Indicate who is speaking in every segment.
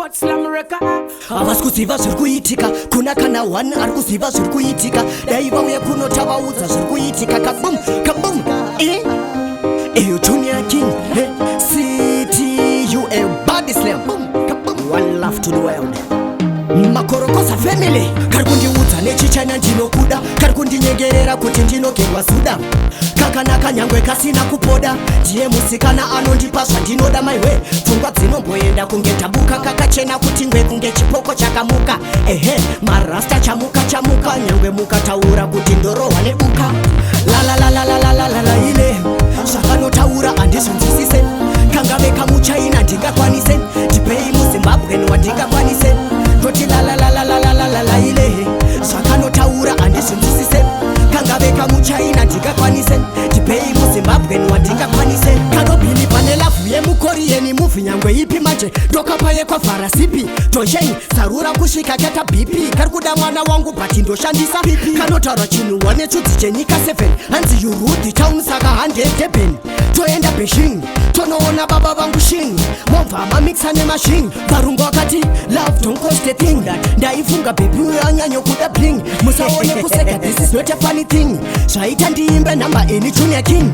Speaker 1: record, slam record.
Speaker 2: Avasikuziva zviri kuitika kuna kana one ari kuziva zviri kuitika dai vauya kunotavaudza zviri kuitika kabum kabum eyo Junior King CTU body slam boom kabum. One love to the world. Makorokosa family kari kundiudza nechichana ndinokuda, kari kundinyengerera kuti ndinogerwa suda, kakanaka nyangwe kasina kupoda, ndiye musikana anondipa zvandinoda maiwe, pfungwa dzinomboenda kunge tabuka kakachena kuti ngwe kunge chipoko chakamuka, marasta chamuka chamuka, nyangwe mukataura kuti ndorohwa nebuka, la ile zvakanotaura handizvinzwisise, kangave kamuchaina ndingakwanise, ndipei muZimbabweni wandingakwanise, ndoti la ile zvakanotaura handizvinzwisise, kangave kamuchaina ndingakwanise, ndipei muZimbabweni wandingakwanise, kanobhini pane lavhu yemukoriyeni muvhi nyangwe ipi manje, ndokapa yekwavhara sipi toshei zarura kusvika kata bp, kari kuda mwana wangu bati ndoshandisa pipi, kanotaura chinhu wanetsudzi chenyika 7 hanzi yurudhi town saka 100 Durban, toenda Beijing tonoona baba vangu shing, momva mamikisa nemashing, varungu vakati love don't cost a thing, ndaifunga baby uyanyanyo kuda bling, musaone kuseka this is not a funny thing, zvaita ndiimbe namba eni Junior King,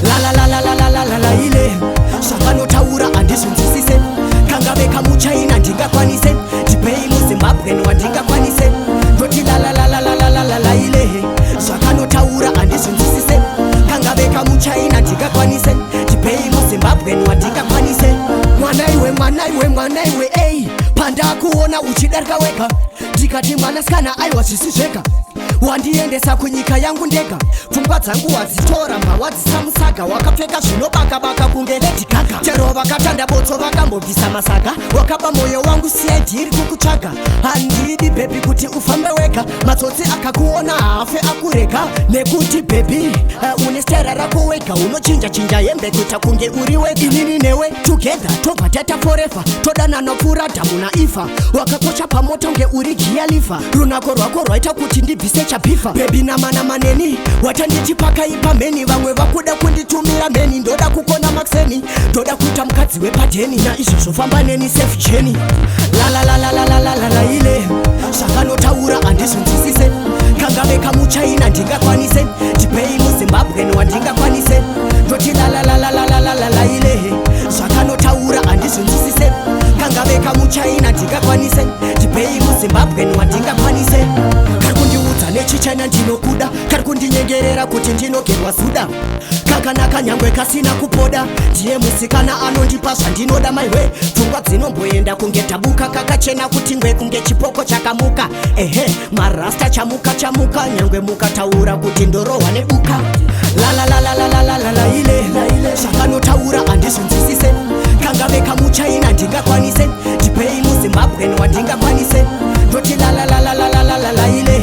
Speaker 2: la ile zvakanotaura handizvinzwisise, kangave kamuchaina ndingakwanise, ndipei muZimbabweni wandingakwanise, ndoti la ile zvakanotaura handizvinzwisise, kangave kamuchaina ndingakwanise, ndipei muZimbabweni wandingakwanise, mwana iwe ei pandakuona uchidarika wega, ndikati mwanasikana aiwa zvisi zvega, wandiendesa kunyika yangu ndega, pfungwa dzangu wadzitora mbawadzisamusaga, wakapfeka zvinobaka-baka kunge Lady Gaga, chero vakatanda botso vakambobvisa masaga, wakaba moyo wangu CID iri kukutsvaga, handidi bhebi kuti ufambe wega, matsotsi akakuona hafe akurega, nekuti bhebi une stera rako wega, unochinja hembe kuita kunge uri wega, inini newe together tobva taita forever, todanana pfuura dhamuna ifa, wakakosha pamoto nge uri giya lifa, runako rwako rwaita kuti ndibvise chapifa, bebi namaneni watandichipaka ipa meni, vamwe vakuda kunditumira meni, ndoda kukona makseni, ndoda kuita mukadzi wepadheni, naizvozvo famba neni safe journey, la ile zvakanotaura handizvinzwisise, kangave kamuchaina ndingakwanise, ndipei muZimbabweni wandingakwanise, ndoti la ile zvakanotaura handizvinzwisise, kangave kamuchaina ndingakwanise, ndipei muZimbabweni wandingakwanise, kari kundiudza nechichana ndinokuda, kari kundinyengerera kuti ndinogerwa suda, kakanaka nyangwe kasina kupoda, ndiye musikana anondipa zvandinoda maiwe, pfungwa dzinomboenda kunge tabuka kakachena kuti ngwe kunge chipoko chakamuka, marasta chamuka chamuka, nyangwe mukataura kuti ndorohwa nebuka, la ile zvakanotaura handizvinzwisise, kangave kamuchaina ndingakwanise, ndipei muZimbabweni wandingakwanise, ndoti la ile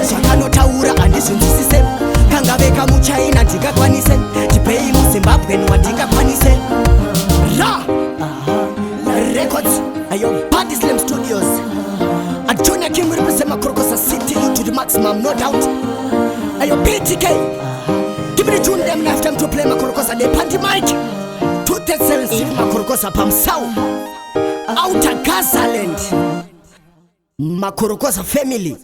Speaker 2: zvakanotaura handizvinzwisise, kangave kamuchaina ndingakwanise, ndipei muZimbabweni wandingakwanise. Records ayo Body Slam Studios, a Junior King represent Makorokosa City to the maximum, no doubt. Ayo BTK, give me the tune them left time to play Makorokosa, they panty mic 237 Makorokosa Pam Sound Outer Gazaland, Makorokosa family.